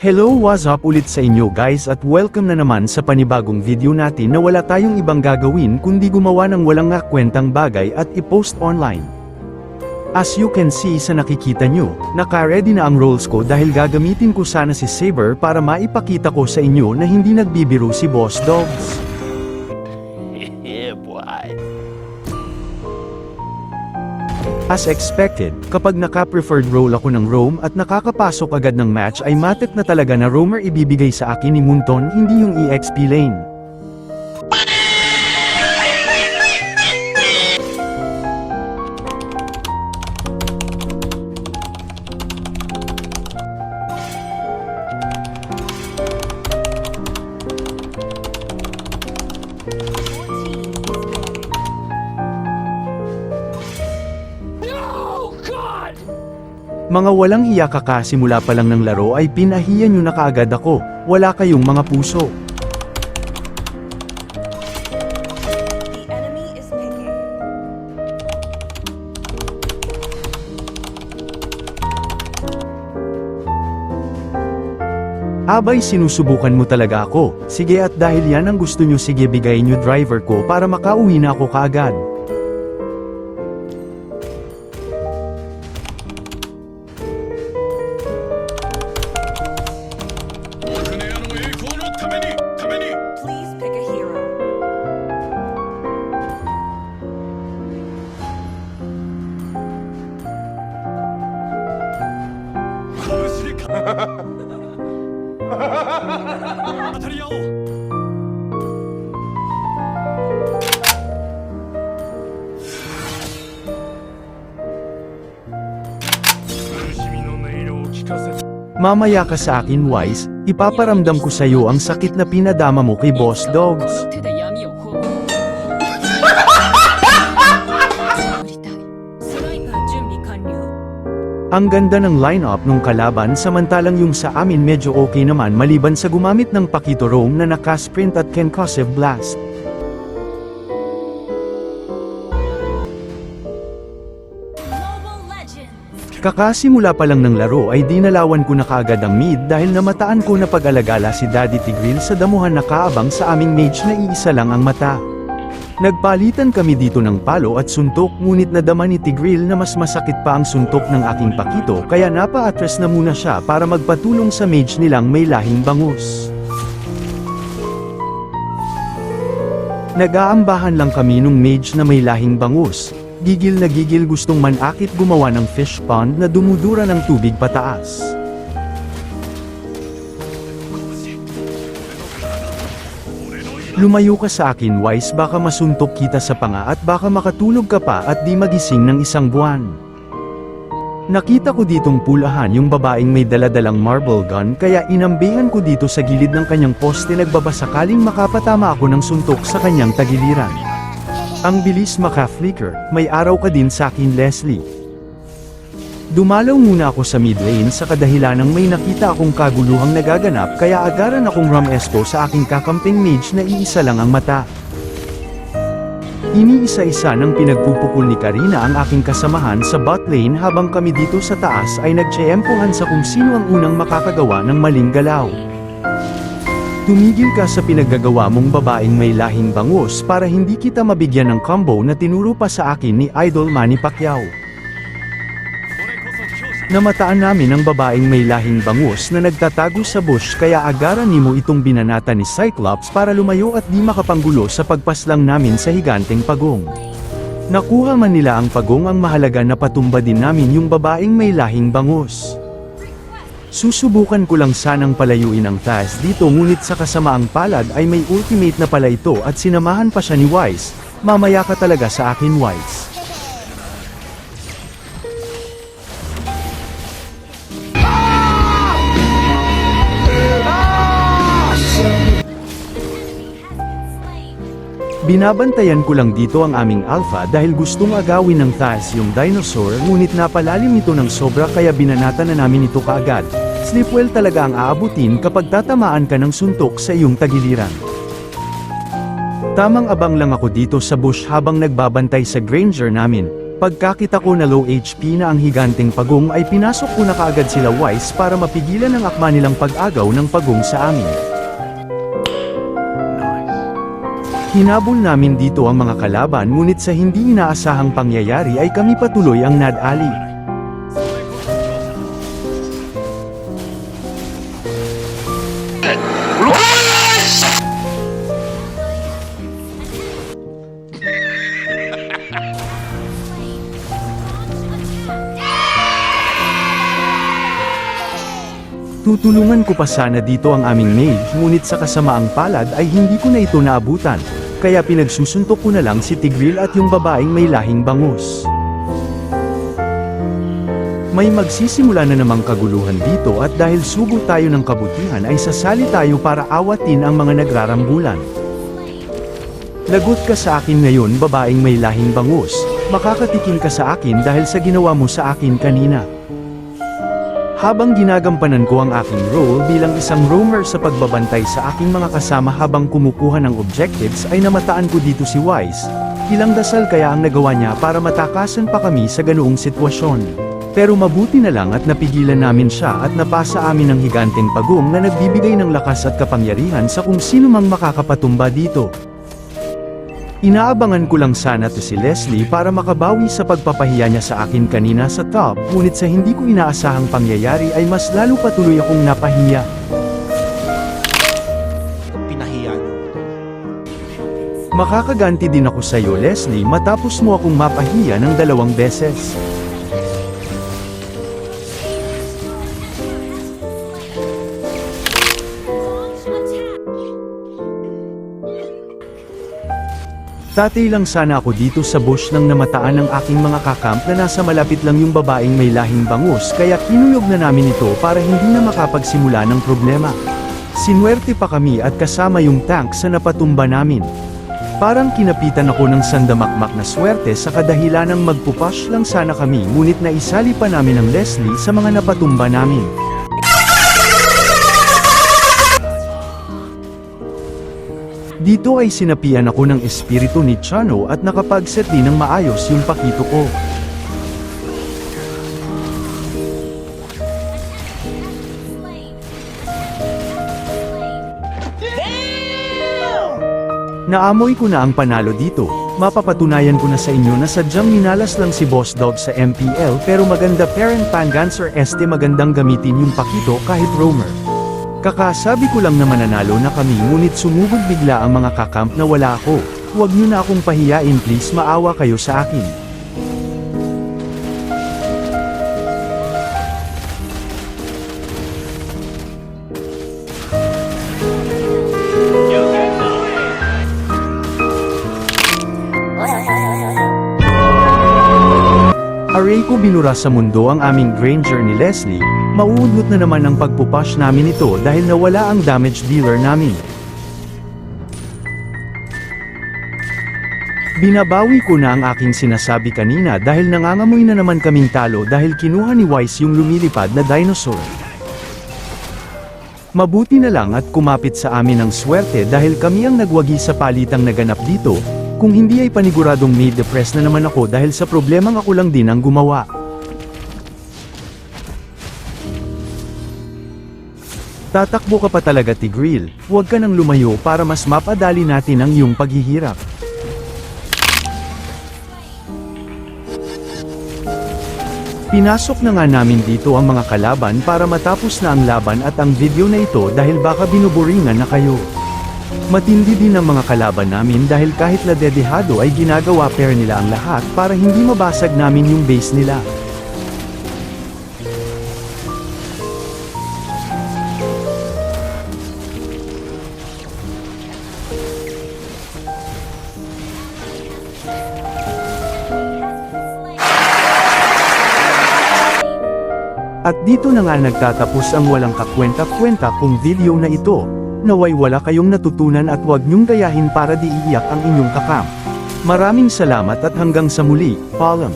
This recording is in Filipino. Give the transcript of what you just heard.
Hello, what's up ulit sa inyo guys at welcome na naman sa panibagong video natin na wala tayong ibang gagawin kundi gumawa ng walang kwentang bagay at i-post online. As you can see sa nakikita nyo, naka-ready na ang rolls ko dahil gagamitin ko sana si Saber para maipakita ko sa inyo na hindi nagbibiro si Boss Dogs. Yeah, boy. As expected, kapag naka-preferred role ako ng roam at nakakapasok agad ng match ay matik na talaga na roamer ibibigay sa akin ni Munton, hindi yung EXP lane. Mga walang hiya kakasimula pa lang ng laro ay pinahiya nyo na kaagad ako, wala kayong mga puso. The enemy is picking. Abay sinusubukan mo talaga ako, sige at dahil yan ang gusto nyo sige bigayin nyo driver ko para makauwi na ako kaagad. Please pick a hero. Mamaya ka sa akin Wise, ipaparamdam ko sa iyo ang sakit na pinadama mo kay Boss Dogs. 手で闇を葬るスナイパー準備完了 Ang ganda ng lineup nung kalaban samantalang yung sa amin medyo okay naman maliban sa gumamit ng Pakito Roam na naka-sprint at concussive blast. Global Legends. Kakasimula pa lang ng laro ay dinalawan ko na kaagad ang mid dahil namataan ko na pag-alagala si Daddy Tigril sa damuhan na kaabang sa aming mage na iisa lang ang mata. Nagpalitan kami dito ng palo at suntok ngunit nadama ni Tigril na mas masakit pa ang suntok ng aking Pakito kaya napa-atras na muna siya para magpatulong sa mage nilang may lahing bangus. Nag-aambahan lang kami nung mage na may lahing bangus. Gigil na gigil gustong manakit gumawa ng fish pond na dumudura ng tubig pataas. Lumayo ka sa akin Wise baka masuntok kita sa panga at baka makatulog ka pa at di magising ng isang buwan. Nakita ko ditong pulahan yung babaeng may daladalang marble gun kaya inambihan ko dito sa gilid ng kanyang poste nagbabasakaling makapatama ako ng suntok sa kanyang tagiliran. Ang bilis maka-flicker, may araw ka din sa akin Leslie. Dumalaw muna ako sa mid lane sa kadahilanang may nakita akong kaguluhang nagaganap kaya agaran akong ram espo sa aking kakamping mage na iisa lang ang mata. Iniisa-isa ng pinagpupukol ni Karina ang aking kasamahan sa bot lane habang kami dito sa taas ay nagtsyempohan sa kung sino ang unang makakagawa ng maling galaw. Tumigil ka sa pinaggagawa mong babaeng may lahing bangus para hindi kita mabigyan ng combo na tinuro pa sa akin ni Idol Manny Pacquiao. Namataan namin ang babaeng may lahing bangus na nagtatago sa bush kaya agaran nimo itong binanata ni Cyclops para lumayo at di makapanggulo sa pagpaslang namin sa higanteng pagong. Nakuha man nila ang pagong ang mahalaga na patumba din namin yung babaeng may lahing bangus. Susubukan ko lang sanang palayuin ang Taz dito ngunit sa kasamaang palad ay may ultimate na pala ito at sinamahan pa siya ni Wise, mamaya ka talaga sa akin Wise. Binabantayan ko lang dito ang aming alpha dahil gustong agawin ng Taz yung dinosaur ngunit napalalim ito ng sobra kaya binanata na namin ito kaagad. Sleepwell talaga ang aabutin kapag tatamaan ka ng suntok sa iyong tagiliran. Tamang abang lang ako dito sa bush habang nagbabantay sa Granger namin. Pagkakita ko na low HP na ang higanteng pagong ay pinasok ko na kaagad sila Wise para mapigilan ang akma nilang pag-agaw ng pagong sa amin. Hinabol namin dito ang mga kalaban ngunit sa hindi inaasahang pangyayari ay kami patuloy ang nadali. Tutulungan ko pa sana dito ang aming mage ngunit sa kasamaang palad ay hindi ko na ito naabutan, kaya pinagsusuntok ko na lang si Tigreal at yung babaeng may lahing bangus. May magsisimula na namang kaguluhan dito at dahil sugo tayo ng kabutihan ay sasali tayo para awatin ang mga nagrarambulan. Lagot ka sa akin ngayon babaeng may lahing bangus, makakatikim ka sa akin dahil sa ginawa mo sa akin kanina. Habang ginagampanan ko ang aking role bilang isang roamer sa pagbabantay sa aking mga kasama habang kumukuha ng objectives ay namataan ko dito si Wise. Ilang dasal kaya ang nagawa niya para matakasan pa kami sa ganoong sitwasyon. Pero mabuti na lang at napigilan namin siya at napasa amin ang higanteng pagong na nagbibigay ng lakas at kapangyarihan sa kung sino mang makakapatumba dito. Inaabangan ko lang sana to si Leslie para makabawi sa pagpapahiya niya sa akin kanina sa top, ngunit sa hindi ko inaasahang pangyayari ay mas lalo patuloy akong napahiya. Pinahiya niyo. Makakaganti din ako sa iyo Leslie matapos mo akong mapahiya ng 2 beses. Tatay lang sana ako dito sa bush nang namataan ng aking mga kakamp na nasa malapit lang yung babaeng may lahing bangus kaya kinuyog na namin ito para hindi na makapagsimula ng problema. Sinwerte pa kami at kasama yung tank sa napatumba namin. Parang kinapitan ako ng sandamakmak na swerte sa kadahilanang magpupush lang sana kami ngunit naisali pa namin ang Leslie sa mga napatumba namin. Dito ay sinapian ako ng espiritu ni Chano at nakapag-set din ng maayos yung pakito ko. Naamoy ko na ang panalo dito. Mapapatunayan ko na sa inyo na sadyang minalas lang si Boss Dog sa MPL pero maganda parent Panganser este magandang gamitin yung pakito kahit roamer. Kakasabi ko lang na mananalo na kami ngunit sumugod bigla ang mga kakamp na wala ako. Huwag niyo na akong pahiyain please maawa kayo sa akin. Aray ko binura sa mundo ang aming Granger ni Leslie, mauudlot na naman ang pagpupush namin ito dahil nawala ang damage dealer namin. Binabawi ko na ang aking sinasabi kanina dahil nangangamoy na naman kaming talo dahil kinuha ni Wise yung lumilipad na dinosaur. Mabuti na lang at kumapit sa amin ang swerte dahil kami ang nagwagi sa palitang naganap dito. Kung hindi ay paniguradong made depressed na naman ako dahil sa problemang ako lang din ang gumawa. Tatakbo ka pa talaga Tigreal, huwag ka nang lumayo para mas mapadali natin ang iyong paghihirap. Pinasok na nga namin dito ang mga kalaban para matapos na ang laban at ang video na ito dahil baka binuburingan na kayo. Matindi din ang mga kalaban namin dahil kahit ladedehado ay ginagawa pair nila ang lahat para hindi mabasag namin yung base nila. At dito na nga nagtatapos ang walang kakwenta-kwenta kong video na ito. Naway wala kayong natutunan at huwag niyong gayahin para di iiyak ang inyong kakam. Maraming salamat at hanggang sa muli, paalam.